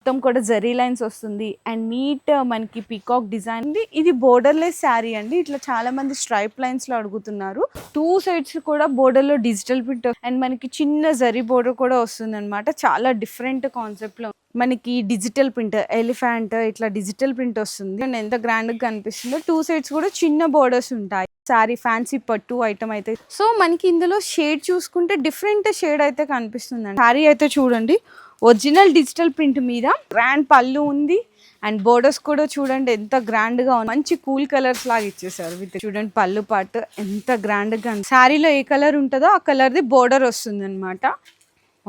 మొత్తం కూడా జరీ లైన్స్ వస్తుంది అండ్ నీట్ మనకి పీకాక్ డిజైన్ ఉంది. ఇది బోర్డర్లెస్ శారీ అండి. ఇట్లా చాలా మంది స్ట్రైప్ లైన్స్ లో అడుగుతున్నారు. 2 సైడ్స్ కూడా బోర్డర్ లో డిజిటల్ ప్రింట్ అండ్ మనకి చిన్న జరీ బోర్డర్ కూడా వస్తుంది అనమాట. చాలా డిఫరెంట్ కాన్సెప్ట్ లో మనకి డిజిటల్ ప్రింట్ ఎలిఫెంట్ ఇట్లా డిజిటల్ ప్రింట్ వస్తుంది అండ్ ఎంత గ్రాండ్ గా కనిపిస్తుందో. 2 సైడ్స్ కూడా చిన్న బోర్డర్స్ ఉంటాయి. సారీ ఫ్యాన్సీ పట్టు ఐటమ్ అయితే. సో మనకి ఇందులో షేడ్ చూసుకుంటే డిఫరెంట్ షేడ్ అయితే కనిపిస్తుందండి. సారీ అయితే చూడండి ఒరిజినల్ డిజిటల్ ప్రింట్ మీద గ్రాండ్ పళ్ళు ఉంది అండ్ బోర్డర్స్ కూడా చూడండి ఎంత గ్రాండ్ గా ఉంది. మంచి కూల్ కలర్స్ లాగా ఇచ్చేసారు. విత్ చూడండి పళ్ళు పాటు ఎంత గ్రాండ్ గా ఉంది. శారీలో ఏ కలర్ ఉంటుందో ఆ కలర్ ది బోర్డర్ వస్తుంది అనమాట.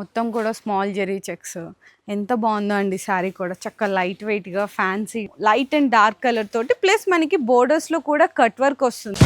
మొత్తం కూడా స్మాల్ జెరీ చెక్స్ ఎంత బాగుందో అండి. శారీ కూడా చక్కగా లైట్ వెయిట్ గా fancy light and dark colour తోటి ప్లస్ మనకి బోర్డర్స్ లో కూడా కట్ వర్క్ వస్తుంది.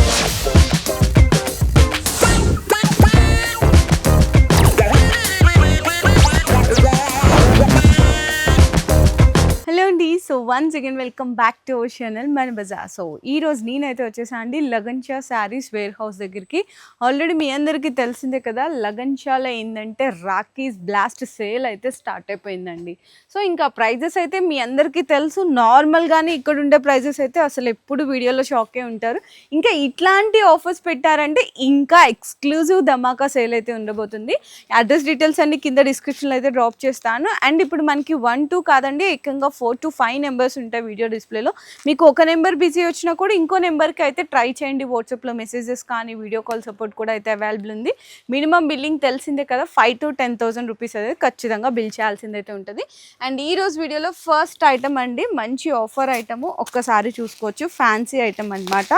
హలో అండి. So once again welcome back to our channel మన బజార్. సో ఈ రోజు నేనైతే వచ్చేసా అండి లగన్షా శారీస్ వేర్ హౌస్ దగ్గరికి. ఆల్రెడీ మీ అందరికీ తెలిసిందే కదా, లగన్షాలో ఏంటంటే రాఖీస్ బ్లాస్ట్ సేల్ అయితే స్టార్ట్ అయిపోయిందండి. సో ఇంకా ప్రైజెస్ అయితే మీ అందరికీ తెలుసు. నార్మల్గానే ఇక్కడ ఉండే ప్రైజెస్ అయితే అసలు ఎప్పుడు వీడియోలో షాకే ఉంటారు. ఇంకా ఇట్లాంటి ఆఫర్స్ పెట్టారంటే ఇంకా ఎక్స్క్లూజివ్ ధమాకా సేల్ అయితే ఉండబోతుంది. అడ్రస్ డీటెయిల్స్ అన్ని కింద డిస్క్రిప్షన్లో అయితే డ్రాప్ చేస్తాను. అండ్ ఇప్పుడు మనకి 1-2 కాదండి, ఏకంగా 4-5 నెంబర్స్ ఉంటాయి వీడియో డిస్ప్లేలో. మీకు ఒక నెంబర్ బిజీ వచ్చినా కూడా ఇంకో నెంబర్కి అయితే ట్రై చేయండి. వాట్సాప్లో మెసేజెస్ కానీ వీడియో కాల్ సపోర్ట్ కూడా అయితే అవైలబుల్ ఉంది. మినిమం బిల్లింగ్ తెలిసిందే కదా, 5,000 to 10,000 రూపీస్ అయితే ఖచ్చితంగా బిల్ చేయాల్సిందైతే ఉంటుంది. అండ్ ఈ రోజు వీడియోలో ఫస్ట్ ఐటమ్ అండి, మంచి ఆఫర్ ఐటమ్ ఒక్కసారి చూసుకోవచ్చు. ఫ్యాన్సీ ఐటమ్ అనమాట.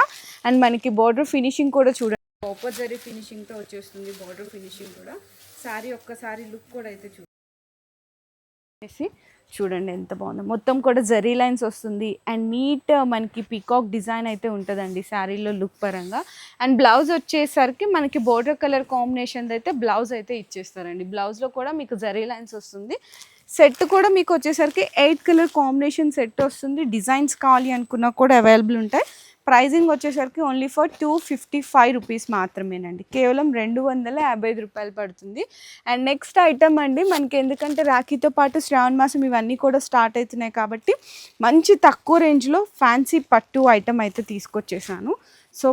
అండ్ మనకి బార్డర్ ఫినిషింగ్ కూడా చూడండి, కాపర్ జరీ ఫినిషింగ్తో వచ్చేస్తుంది. బార్డర్ ఫినిషింగ్ కూడా శారీ ఒక్కసారి లుక్ కూడా అయితే చూడండి ఎంత బాగుందో. మొత్తం కూడా జరీ లైన్స్ వస్తుంది అండ్ నీట్ మనకి పీకాక్ డిజైన్ అయితే ఉంటుందండి శారీలో లుక్ పరంగా. అండ్ బ్లౌజ్ వచ్చేసరికి మనకి బోర్డర్ కలర్ కాంబినేషన్ అయితే బ్లౌజ్ అయితే ఇచ్చేస్తారండి. బ్లౌజ్లో కూడా మీకు జరీ లైన్స్ వస్తుంది. సెట్ కూడా మీకు వచ్చేసరికి 8 కలర్ కాంబినేషన్ సెట్ వస్తుంది. డిజైన్స్ కావాలి అనుకున్నా కూడా అవైలబుల్ ఉంటాయి. ప్రైజింగ్ వచ్చేసరికి ఓన్లీ ఫర్ 255 రూపీస్ మాత్రమేనండి. కేవలం 255 రూపాయలు పడుతుంది. అండ్ నెక్స్ట్ ఐటమ్ అండి, మనకి ఎందుకంటే రాఖీతో పాటు శ్రావణ మాసం ఇవన్నీ కూడా స్టార్ట్ అవుతున్నాయి కాబట్టి మంచి తక్కువ రేంజ్లో ఫ్యాన్సీ పట్టు ఐటమ్ అయితే తీసుకొచ్చేసాను. సో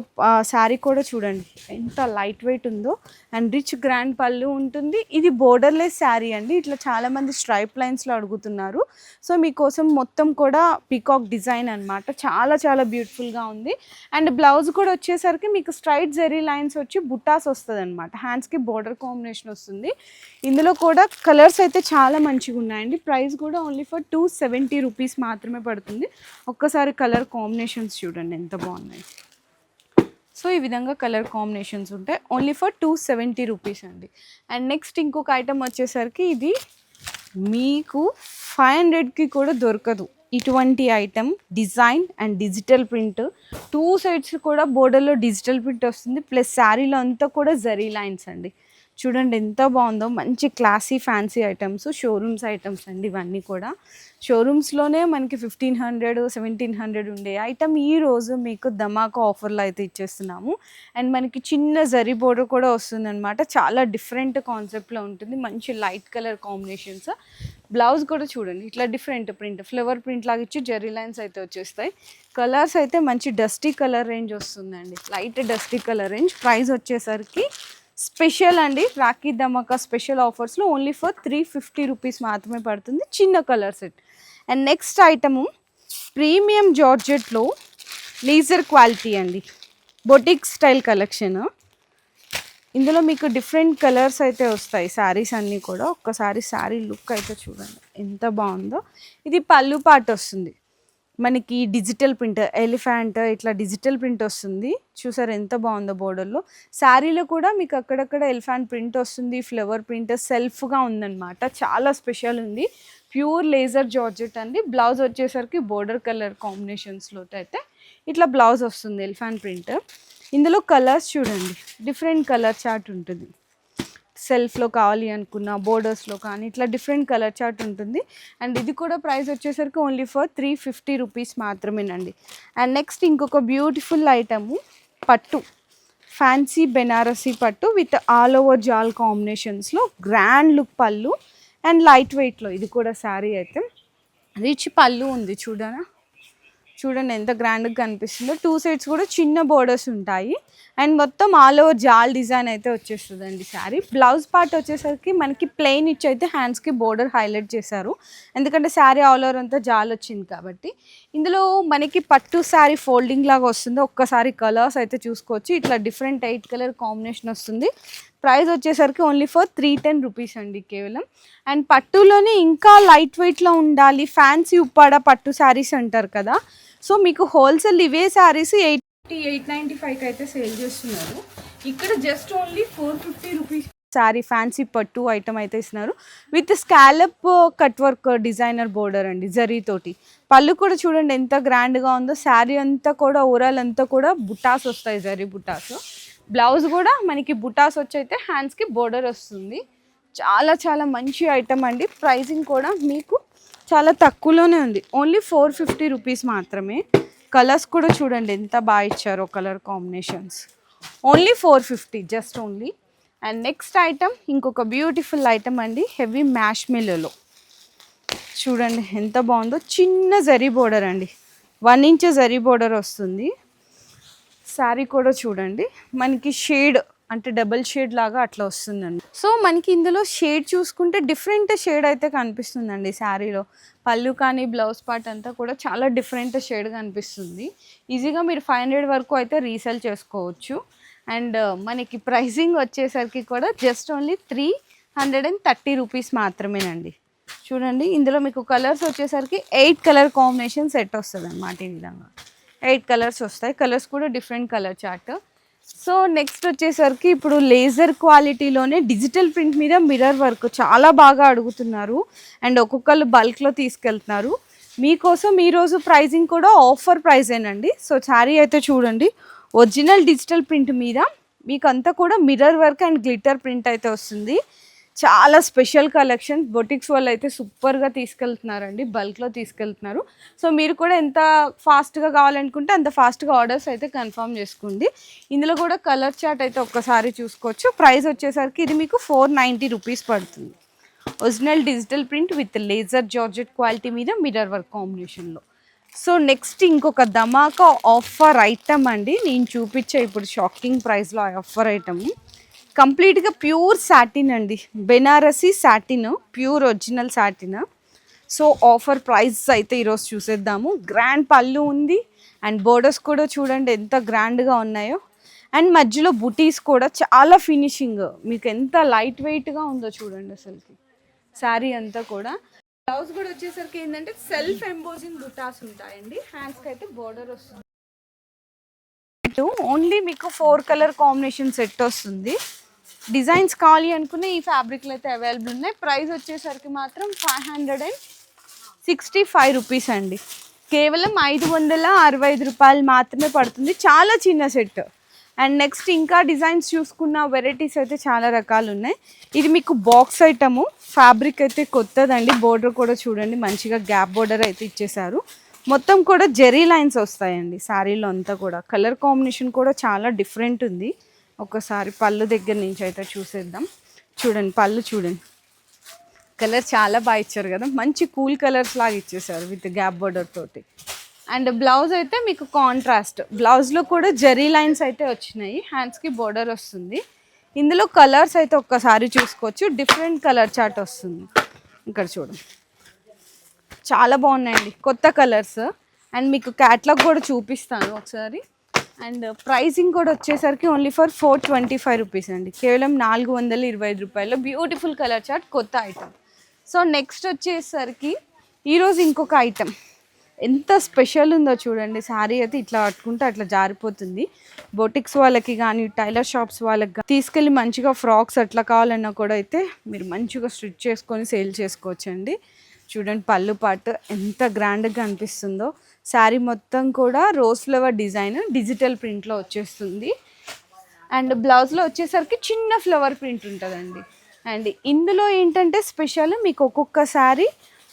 శారీ కూడా చూడండి ఎంత లైట్ వెయిట్ ఉందో అండ్ రిచ్ గ్రాండ్ పళ్ళు ఉంటుంది. ఇది బోర్డర్లెస్ శారీ అండి. ఇట్లా చాలామంది స్ట్రైప్ లైన్స్లో అడుగుతున్నారు. సో మీకోసం మొత్తం కూడా పీకాక్ డిజైన్ అనమాట. చాలా చాలా బ్యూటిఫుల్గా ఉంది. అండ్ బ్లౌజ్ కూడా వచ్చేసరికి మీకు స్ట్రైట్ జెరీ లైన్స్ వచ్చి బుట్టాస్ వస్తుంది అనమాట. హ్యాండ్స్కి బోర్డర్ కాంబినేషన్ వస్తుంది. ఇందులో కూడా కలర్స్ అయితే చాలా మంచిగా ఉన్నాయండి. ప్రైస్ కూడా ఓన్లీ ఫర్ 270 రూపీస్ మాత్రమే పడుతుంది. ఒక్కసారి కలర్ కాంబినేషన్స్ చూడండి ఎంత బాగున్నాయి. సో ఈ విధంగా కలర్ కాంబినేషన్స్ ఉంటాయి. ఓన్లీ ఫర్ 270 రూపీస్ అండి. అండ్ నెక్స్ట్ ఇంకొక ఐటమ్ వచ్చేసరికి ఇది మీకు 500కి కూడా దొరకదు ఇటువంటి item. Design and digital print 2 sides కూడా బోర్డర్లో డిజిటల్ ప్రింట్ వస్తుంది. ప్లస్ శారీలో అంతా కూడా జరీ లైన్స్ అండి. చూడండి ఎంత బాగుందో. మంచి classy fancy items, showrooms items అండి ఇవన్నీ కూడా. షోరూమ్స్లోనే మనకి 1500, 1700 ఉండే ఐటమ్ ఈరోజు మీకు ధమాకా ఆఫర్లో అయితే ఇచ్చేస్తున్నాము. అండ్ మనకి చిన్న జరీ బోర్డర్ కూడా వస్తుంది అనమాట. చాలా డిఫరెంట్ కాన్సెప్ట్లో ఉంటుంది. మంచి లైట్ కలర్ కాంబినేషన్స్. బ్లౌజ్ కూడా చూడండి ఇట్లా డిఫరెంట్ ప్రింట్, ఫ్లవర్ ప్రింట్ లాగా ఇచ్చి జరీ లైన్స్ అయితే వచ్చేస్తాయి. కలర్స్ అయితే మంచి డస్టీ కలర్ రేంజ్ వస్తుందండి, light dusty colour range. Price వచ్చేసరికి స్పెషల్ అండి, రాఖీ ధమాకా స్పెషల్ ఆఫర్స్లో ఓన్లీ ఫర్ 350 రూపీస్ మాత్రమే పడుతుంది. చిన్న colour set. And next item premium జార్జెట్లో లేజర్ క్వాలిటీ అండి, బొటిక్ స్టైల్ కలెక్షన్. ఇందులో మీకు డిఫరెంట్ కలర్స్ అయితే వస్తాయి శారీస్ అన్నీ కూడా. ఒక్కసారి శారీ లుక్ అయితే చూడండి ఎంత బాగుందో. ఇది పళ్ళు పాటు వస్తుంది మనకి డిజిటల్ ప్రింట్ ఎలిఫెంట్ ఇట్లా డిజిటల్ ప్రింట్ వస్తుంది. చూసారు ఎంత బాగుందో. బోర్డర్లో శారీలో కూడా మీకు అక్కడక్కడ ఎలిఫెంట్ ప్రింట్ వస్తుంది. ఫ్లవర్ ప్రింట్ సెల్ఫ్గా ఉందన్నమాట. చాలా స్పెషల్ ఉంది. ప్యూర్ లేజర్ జార్జెట్ అండి. బ్లౌజ్ వచ్చేసరికి బోర్డర్ కలర్ కాంబినేషన్స్లో అయితే ఇట్లా బ్లౌజ్ వస్తుంది ఎలిఫెంట్ ప్రింట్. ఇందులో కలర్స్ చూడండి డిఫరెంట్ కలర్ చార్ట్ ఉంటుంది. సెల్ఫ్లో కావాలి అనుకున్న బోర్డర్స్లో కానీ ఇట్లా డిఫరెంట్ కలర్ చార్ట్ ఉంటుంది. అండ్ ఇది కూడా ప్రైస్ వచ్చేసరికి ఓన్లీ ఫర్ 350 రూపీస్ మాత్రమేనండి. అండ్ నెక్స్ట్ ఇంకొక బ్యూటిఫుల్ ఐటము పట్టు, ఫ్యాన్సీ బెనారసీ పట్టు విత్ ఆల్ ఓవర్ జాల్ కాంబినేషన్స్లో గ్రాండ్ లుక్ పళ్ళు అండ్ లైట్ వెయిట్లో. ఇది కూడా శారీ అయితే రిచ్ పళ్ళు ఉంది చూడండి ఎంత గ్రాండ్గా కనిపిస్తుందో. 2 సైడ్స్ కూడా చిన్న బోర్డర్స్ ఉంటాయి అండ్ మొత్తం ఆల్ ఓవర్ జాల్ డిజైన్ అయితే వచ్చేస్తుందండి శారీ. బ్లౌజ్ పార్ట్ వచ్చేసరికి మనకి ప్లెయిన్ ఇచ్చి అయితే హ్యాండ్స్కి బోర్డర్ హైలైట్ చేశారు, ఎందుకంటే శారీ ఆల్ ఓవర్ అంతా జాల్ వచ్చింది కాబట్టి. ఇందులో మనకి పట్టు శారీ ఫోల్డింగ్ లాగా వస్తుంది. ఒక్కసారి కలర్స్ అయితే చూసుకోవచ్చు, ఇట్లా డిఫరెంట్ 8 కలర్ కాంబినేషన్ వస్తుంది. ప్రైస్ వచ్చేసరికి ఓన్లీ ఫర్ 310 రూపీస్ అండి కేవలం. అండ్ పట్టులోనే ఇంకా లైట్ వెయిట్లో ఉండాలి, ఫ్యాన్సీ ఉప్పాడ పట్టు శారీస్ అంటారు కదా, సో మీకు హోల్సేల్ ఇవే శారీస్ 895కి అయితే సేల్ చేస్తున్నారు. ఇక్కడ just only 450 rupees sari fancy పట్టు ఐటమ్ అయితే ఇస్తున్నారు with scallop cut work designer border అండి జరీతోటి. పళ్ళు కూడా చూడండి ఎంత గ్రాండ్గా ఉందో. శారీ అంతా కూడా ఓవరాల్ అంతా కూడా బుటాస్ వస్తాయి, జరీ బుటాస్. బ్లౌజ్ కూడా మనకి బుటాస్ వచ్చి అయితే హ్యాండ్స్కి బోర్డర్ వస్తుంది. చాలా చాలా మంచి ఐటమ్ అండి. ప్రైజింగ్ కూడా మీకు చాలా తక్కువలోనే ఉంది, ఓన్లీ 450 రూపీస్ మాత్రమే. కలర్స్ కూడా చూడండి ఎంత బాగా ఇచ్చారో, colour combinations. Only 450 just only. And next item ఇంకొక బ్యూటిఫుల్ ఐటమ్ అండి, హెవీ మ్యాష్ మిల్లులో చూడండి ఎంత బాగుందో. చిన్న జరీ బోర్డర్ అండి, 1 ఇంచ్ జరీ బోర్డర్ వస్తుంది. శారీ కూడా చూడండి మనకి షేడ్ అంటే డబుల్ షేడ్ లాగా అట్లా వస్తుందండి. సో మనకి ఇందులో షేడ్ చూసుకుంటే డిఫరెంట్ షేడ్ అయితే కనిపిస్తుందండి శారీలో. పళ్ళు కానీ బ్లౌజ్ పార్ట్ అంతా కూడా చాలా డిఫరెంట్ షేడ్ కనిపిస్తుంది. ఈజీగా మీరు 500 వరకు అయితే రీసేల్ చేసుకోవచ్చు. అండ్ మనకి ప్రైసింగ్ వచ్చేసరికి కూడా జస్ట్ ఓన్లీ 330 రూపీస్ మాత్రమేనండి. చూడండి ఇందులో మీకు కలర్స్ వచ్చేసరికి 8 కలర్ కాంబినేషన్ సెట్ వస్తుంది అన్నమాట. ఈ విధంగా 8 కలర్స్ వస్తాయి. కలర్స్ కూడా different colour chart. So next వచ్చేసరికి ఇప్పుడు లేజర్ క్వాలిటీలోనే డిజిటల్ ప్రింట్ మీద మిర్రర్ వర్క్ చాలా బాగా అడుగుతున్నారు అండ్ ఒక్కొక్కళ్ళు బల్క్లో తీసుకెళ్తున్నారు. మీకోసం ఈరోజు ప్రైజింగ్ కూడా ఆఫర్ ప్రైజేనండి. సో శారీ అయితే చూడండి ఒరిజినల్ డిజిటల్ ప్రింట్ మీద మీకు అంతా కూడా mirror work and glitter print అయితే వస్తుంది. చాలా స్పెషల్ కలెక్షన్, బొటిక్స్ వాళ్ళు అయితే సూపర్గా తీసుకెళ్తున్నారండి, బల్క్లో తీసుకెళ్తున్నారు. సో మీరు కూడా ఎంత ఫాస్ట్గా కావాలనుకుంటే అంత ఫాస్ట్గా ఆర్డర్స్ అయితే కన్ఫర్మ్ చేసుకోండి. ఇందులో కూడా కలర్ చార్ట్ అయితే ఒక్కసారి చూసుకోవచ్చు. ప్రైస్ వచ్చేసరికి ఇది మీకు 490 రూపీస్ పడుతుంది. Original digital print with laser georgette quality మీద మిర్రర్ వర్క్ కాంబినేషన్లో. సో నెక్స్ట్ ఇంకొక ధమాకా ఆఫర్ ఐటమ్ అండి, నేను చూపించే ఇప్పుడు షాకింగ్ ప్రైస్లో ఆఫర్ ఐటమ్. కంప్లీట్గా ప్యూర్ సాటిన్ అండి, Banarasi satin, pure original satin. So offer price అయితే ఈరోజు చూసేద్దాము. గ్రాండ్ పళ్ళు ఉంది అండ్ బోర్డర్స్ కూడా చూడండి ఎంత గ్రాండ్గా ఉన్నాయో. అండ్ మధ్యలో బుటీస్ కూడా చాలా ఫినిషింగ్, మీకు ఎంత లైట్ వెయిట్గా ఉందో చూడండి అసలుకి శారీ అంతా కూడా. బ్లౌజ్ కూడా వచ్చేసరికి ఏంటంటే సెల్ఫ్ ఎంబోజింగ్ బుటాస్ ఉంటాయండి, హ్యాండ్స్కి అయితే బోర్డర్ వస్తుంది. ఓన్లీ మీకు 4 కలర్ కాంబినేషన్ సెట్ వస్తుంది. డిజైన్స్ కావాలి అనుకునే ఈ ఫ్యాబ్రిక్లు అయితే అవైలబుల్ ఉన్నాయి. ప్రైస్ వచ్చేసరికి మాత్రం 565 రూపీస్ అండి. కేవలం 565 రూపాయలు మాత్రమే పడుతుంది. చాలా చిన్న సెట్. అండ్ నెక్స్ట్ ఇంకా డిజైన్స్ చూసుకున్న వెరైటీస్ అయితే చాలా రకాలు ఉన్నాయి. ఇది మీకు బాక్స్ ఐటము, ఫ్యాబ్రిక్ అయితే కొత్తదండి. బోర్డర్ కూడా చూడండి మంచిగా గ్యాప్ బోర్డర్ అయితే ఇచ్చేసారు. మొత్తం కూడా జెరీ లైన్స్ వస్తాయండి శారీలో అంతా కూడా. కలర్ కాంబినేషన్ కూడా చాలా డిఫరెంట్ ఉంది. ఒకసారి పళ్ళు దగ్గర నుంచి అయితే చూసేద్దాం. చూడండి పళ్ళు చూడండి, కలర్ చాలా బాగా ఇచ్చారు కదా, మంచి కూల్ కలర్స్ లాగా ఇచ్చేసారు విత్ గ్యాప్ బోర్డర్ తోటి. అండ్ బ్లౌజ్ అయితే మీకు కాంట్రాస్ట్, బ్లౌజ్లో కూడా జెరీ లైన్స్ అయితే వచ్చినాయి, హ్యాండ్స్కి బోర్డర్ వస్తుంది. ఇందులో కలర్స్ అయితే ఒక్కసారి చూసుకోవచ్చు, డిఫరెంట్ కలర్ చార్ట్ వస్తుంది. ఇక్కడ చూడండి చాలా బాగున్నాయండి కొత్త కలర్స్. అండ్ మీకు క్యాట్లాగ్ కూడా చూపిస్తాను ఒకసారి. అండ్ ప్రైసింగ్ కూడా వచ్చేసరికి ఓన్లీ ఫర్ 425 రూపీస్ అండి, కేవలం 425 రూపాయలు. బ్యూటిఫుల్ కలర్ చార్ట్, కొత్త ఐటమ్. సో నెక్స్ట్ వచ్చేసరికి ఈరోజు ఇంకొక ఐటమ్ ఎంత స్పెషల్ ఉందో చూడండి. శారీ అయితే ఇట్లా పట్టుకుంటే అట్లా జారిపోతుంది. బొటిక్స్ వాళ్ళకి కానీ టైలర్ షాప్స్ వాళ్ళకి తీసుకెళ్ళి మంచిగా ఫ్రాక్స్ అట్లా కావాలన్నా కూడా అయితే మీరు మంచిగా స్టిచ్ చేసుకొని సేల్ చేసుకోవచ్చండి. చూడండి పళ్ళు పాటు ఎంత గ్రాండ్గా అనిపిస్తుందో. శారీ మొత్తం కూడా రోజ్ ఫ్లవర్ డిజైన్ డిజిటల్ ప్రింట్లో వచ్చేస్తుంది. అండ్ బ్లౌజ్లో వచ్చేసరికి చిన్న ఫ్లవర్ ప్రింట్ ఉంటుందండి. అండ్ ఇందులో ఏంటంటే స్పెషల్ మీకు ఒక్కొక్క శారీ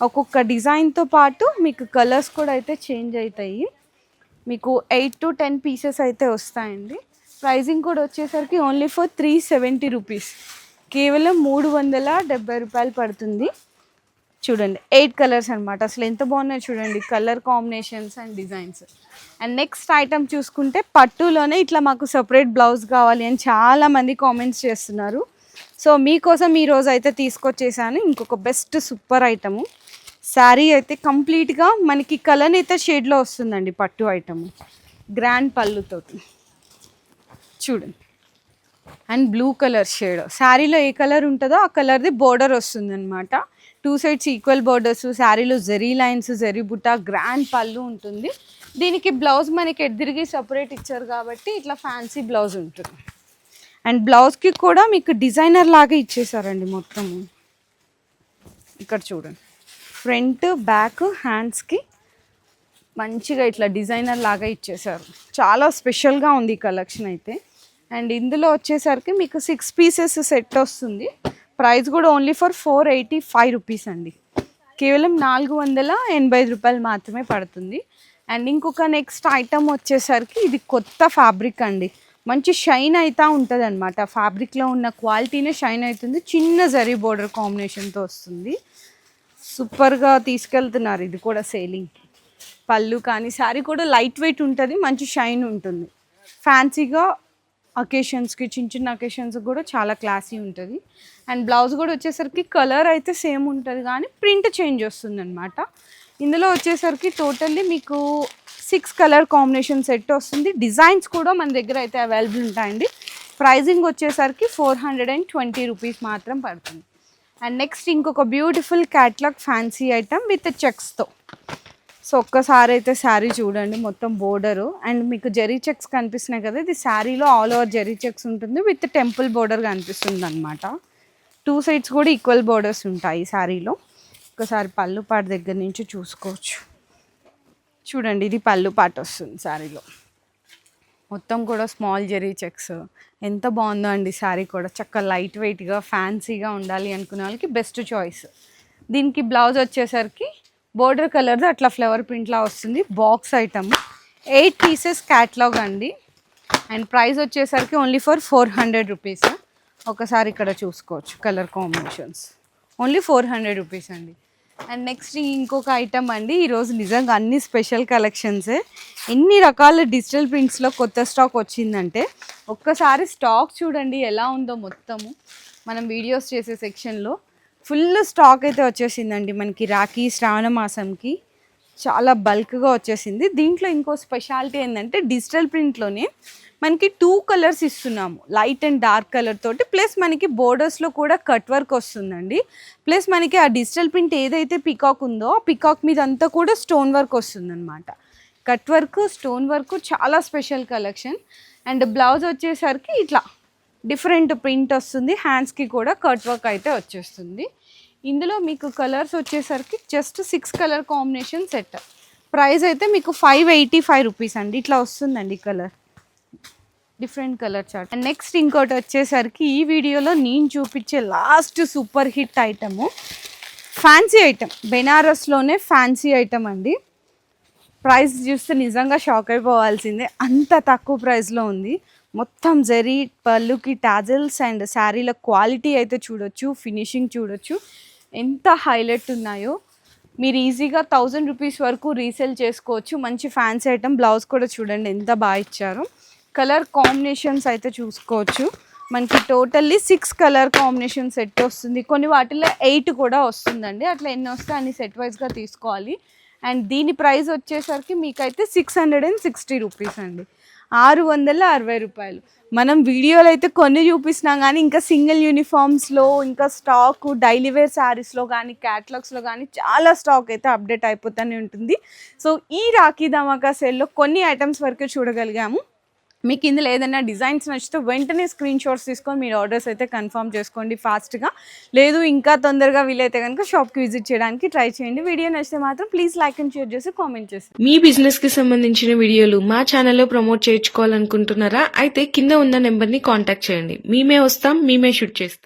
ఒక్కొక్క డిజైన్తో పాటు మీకు కలర్స్ కూడా అయితే చేంజ్ అవుతాయి. మీకు 8 to 10 పీసెస్ అయితే వస్తాయండి. ప్రైజింగ్ కూడా వచ్చేసరికి ఓన్లీ ఫర్ 370 రూపీస్, కేవలం 370 రూపాయలు పడుతుంది. చూడండి 8 కలర్స్ అనమాట. అసలు ఎంత బాగున్నాయి చూడండి colour combinations and designs. And next item చూసుకుంటే పట్టులోనే ఇట్లా మాకు సపరేట్ బ్లౌజ్ కావాలి అని చాలా మంది కామెంట్స్ చేస్తున్నారు. సో మీకోసం ఈ రోజు అయితే తీసుకొచ్చేసాను ఇంకొక బెస్ట్ సూపర్ ఐటము. శారీ అయితే కంప్లీట్గా మనకి కలర్ అయితే షేడ్లో వస్తుందండి. పట్టు ఐటము గ్రాండ్ పళ్ళుతోటి చూడండి. అండ్ బ్లూ కలర్ షేడ్, శారీలో ఏ కలర్ ఉంటుందో ఆ కలర్ది బోర్డర్ వస్తుంది అనమాట. 2 సైడ్స్ ఈక్వల్ బోర్డర్స్, శారీలో జెరీ లైన్స్, జెరీ బుట్ట, గ్రాండ్ పళ్ళు ఉంటుంది. దీనికి బ్లౌజ్ మనకి ఎదురుగి సపరేట్ ఇచ్చారు కాబట్టి ఇట్లా ఫ్యాన్సీ బ్లౌజ్ ఉంటుంది. అండ్ బ్లౌజ్కి కూడా మీకు డిజైనర్ లాగా ఇచ్చేసారండి మొత్తము. ఇక్కడ చూడండి ఫ్రంట్ బ్యాక్ హ్యాండ్స్కి మంచిగా ఇట్లా డిజైనర్ లాగా ఇచ్చేసారు. చాలా స్పెషల్గా ఉంది ఈ కలెక్షన్ అయితే. అండ్ ఇందులో వచ్చేసరికి మీకు 6 పీసెస్ సెట్ వస్తుంది. ప్రైస్ కూడా ఓన్లీ ఫర్ 485 రూపీస్ అండి. కేవలం 485 రూపాయలు మాత్రమే పడుతుంది. అండ్ ఇంకొక నెక్స్ట్ ఐటమ్ వచ్చేసరికి ఇది కొత్త ఫ్యాబ్రిక్ అండి. మంచి షైన్ అవుతూ ఉంటుంది అనమాట. ఫ్యాబ్రిక్లో ఉన్న క్వాలిటీనే షైన్ అవుతుంది. చిన్న జరీ బోర్డర్ కాంబినేషన్తో వస్తుంది. సూపర్గా తీసుకెళ్తున్నారు ఇది కూడా సేలింగ్. పళ్ళు కానీ శారీ కూడా లైట్ వెయిట్ ఉంటుంది, మంచి షైన్ ఉంటుంది. ఫ్యాన్సీగా అకేషన్స్కి చిన్న చిన్న అకేషన్స్కి కూడా చాలా క్లాసీ ఉంటుంది. అండ్ బ్లౌజ్ కూడా వచ్చేసరికి కలర్ అయితే సేమ్ ఉంటుంది కానీ ప్రింట్ చేంజ్ వస్తుంది అనమాట. ఇందులో వచ్చేసరికి టోటల్లీ మీకు 6 కలర్ కాంబినేషన్ సెట్ వస్తుంది. డిజైన్స్ కూడా మన దగ్గర అయితే అవైలబుల్ ఉంటాయండి. ప్రైజింగ్ వచ్చేసరికి 420 రూపీస్ మాత్రం పడుతుంది. అండ్ నెక్స్ట్ ఇంకొక beautiful catalogue fancy item with చెక్స్తో. సో ఒక్కసారి అయితే శారీ చూడండి మొత్తం బోర్డరు అండ్ మీకు జెరీ చెక్స్ కనిపిస్తున్నాయి కదా, ఇది శారీలో ఆల్ ఓవర్ జెరీ చెక్స్ ఉంటుంది విత్ టెంపుల్ బోర్డర్ కనిపిస్తుంది అనమాట. 2 సైడ్స్ కూడా ఈక్వల్ బోర్డర్స్ ఉంటాయి శారీలో. ఒకసారి పళ్ళు పాటు దగ్గర నుంచి చూసుకోవచ్చు. చూడండి ఇది పళ్ళు పాటు వస్తుంది శారీలో. మొత్తం కూడా స్మాల్ జెరీ చెక్స్. ఎంత బాగుందో అండి శారీ కూడా. చక్కగా లైట్ వెయిట్గా ఫ్యాన్సీగా ఉండాలి అనుకునే వాళ్ళకి బెస్ట్ చాయిస్. దీనికి బ్లౌజ్ వచ్చేసరికి బోర్డర్ కలర్ది అట్లా ఫ్లవర్ ప్రింట్లా వస్తుంది. బాక్స్ ఐటమ్ 8 పీసెస్ క్యాట్లాగ్ అండి. అండ్ ప్రైస్ వచ్చేసరికి ఓన్లీ ఫర్ 400 రూపీస్. ఒకసారి ఇక్కడ చూసుకోవచ్చు కలర్ కాంబినేషన్స్. ఓన్లీ 400 రూపీస్ అండి. అండ్ నెక్స్ట్ ఇంకొక ఐటమ్ అండి. ఈరోజు నిజంగా అన్ని స్పెషల్ కలెక్షన్సే. ఎన్ని రకాల డిజిటల్ ప్రింట్స్లో కొత్త స్టాక్ వచ్చిందంటే ఒక్కసారి స్టాక్ చూడండి ఎలా ఉందో. మొత్తము మనం వీడియోస్ చేసే సెక్షన్లో ఫుల్ స్టాక్ అయితే వచ్చేసిందండి. మనకి రాఖీ శ్రావణ మాసంకి చాలా బల్క్గా వచ్చేసింది. దీంట్లో ఇంకో స్పెషాలిటీ ఏంటంటే డిజిటల్ ప్రింట్లోనే మనకి 2 కలర్స్ ఇస్తున్నాము, లైట్ అండ్ డార్క్ కలర్ తోటి. ప్లస్ మనకి బోర్డర్స్లో కూడా కట్ వర్క్ వస్తుందండి. ప్లస్ మనకి ఆ డిజిటల్ ప్రింట్ ఏదైతే పికాక్ ఉందో ఆ పికాక్ మీద అంతా కూడా స్టోన్ వర్క్ వస్తుందన్నమాట. కట్ వర్క్, స్టోన్ వర్క్ చాలా స్పెషల్ కలెక్షన్. అండ్ బ్లౌజ్ వచ్చేసరికి ఇట్లా డిఫరెంట్ ప్రింట్ వస్తుంది. హ్యాండ్స్కి కూడా కట్ వర్క్ అయితే వచ్చేస్తుంది. ఇందులో మీకు కలర్స్ వచ్చేసరికి just 6 colour combination set. Price అయితే మీకు 585 రూపీస్ అండి. ఇట్లా వస్తుందండి colour, different colour chart. And next ఇంకోటి వచ్చేసరికి ఈ వీడియోలో నేను చూపించే last super hit item fancy item. బెనారస్లోనే ఫ్యాన్సీ ఐటమ్ అండి. ప్రైస్ చూస్తే నిజంగా షాక్ అయిపోవాల్సిందే, అంత తక్కువ ప్రైస్లో ఉంది. మొత్తం జరీ పళ్ళుకి టాజల్స్ అండ్ శారీల క్వాలిటీ అయితే చూడొచ్చు, ఫినిషింగ్ చూడొచ్చు ఎంత హైలైట్ ఉన్నాయో. మీరు ఈజీగా 1000 రూపీస్ వరకు రీసేల్ చేసుకోవచ్చు. మంచి ఫ్యాన్సీ ఐటమ్. బ్లౌజ్ కూడా చూడండి ఎంత బాగా ఇచ్చారు. కలర్ కాంబినేషన్స్ అయితే చూసుకోవచ్చు. మనకి టోటల్లీ 6 కలర్ కాంబినేషన్ సెట్ వస్తుంది. కొన్ని వాటిలో 8 కూడా వస్తుందండి. అట్లా ఎన్ని వస్తే అన్ని సెట్ వైజ్గా తీసుకోవాలి. అండ్ దీని ప్రైస్ వచ్చేసరికి మీకైతే 660 రూపీస్ అండి, 660 రూపాయలు. మనం వీడియోలో అయితే కొన్ని చూపిస్తున్నాం కానీ ఇంకా సింగిల్ యూనిఫామ్స్లో, ఇంకా స్టాక్ డైలీ వేర్ శారీస్లో కానీ క్యాటలాగ్స్లో కానీ చాలా స్టాక్ అయితే అప్డేట్ అయిపోతూనే ఉంటుంది. సో ఈ రాఖీ ధమాకా సేల్లో కొన్ని ఐటమ్స్ వరకు చూడగలిగాము. మీకు ఇందులో ఏదైనా డిజైన్స్ నచ్చితే వెంటనే స్క్రీన్ షాట్స్ తీసుకొని మీరు ఆర్డర్స్ అయితే కన్ఫర్మ్ చేసుకోండి ఫాస్ట్గా. లేదు ఇంకా తొందరగా వీలైతే కనుక షాప్కి విజిట్ చేయడానికి ట్రై చేయండి. వీడియో నచ్చితే మాత్రం ప్లీజ్ లైక్ అండ్ షేర్ చేసి కామెంట్ చేసి. మీ బిజినెస్ కి సంబంధించిన వీడియోలు మా ఛానల్లో ప్రమోట్ చేయించుకోవాలనుకుంటున్నారా? అయితే కింద ఉన్న నెంబర్ ని కాంటాక్ట్ చేయండి. మేమే వస్తాం, మేమే షూట్ చేస్తాం.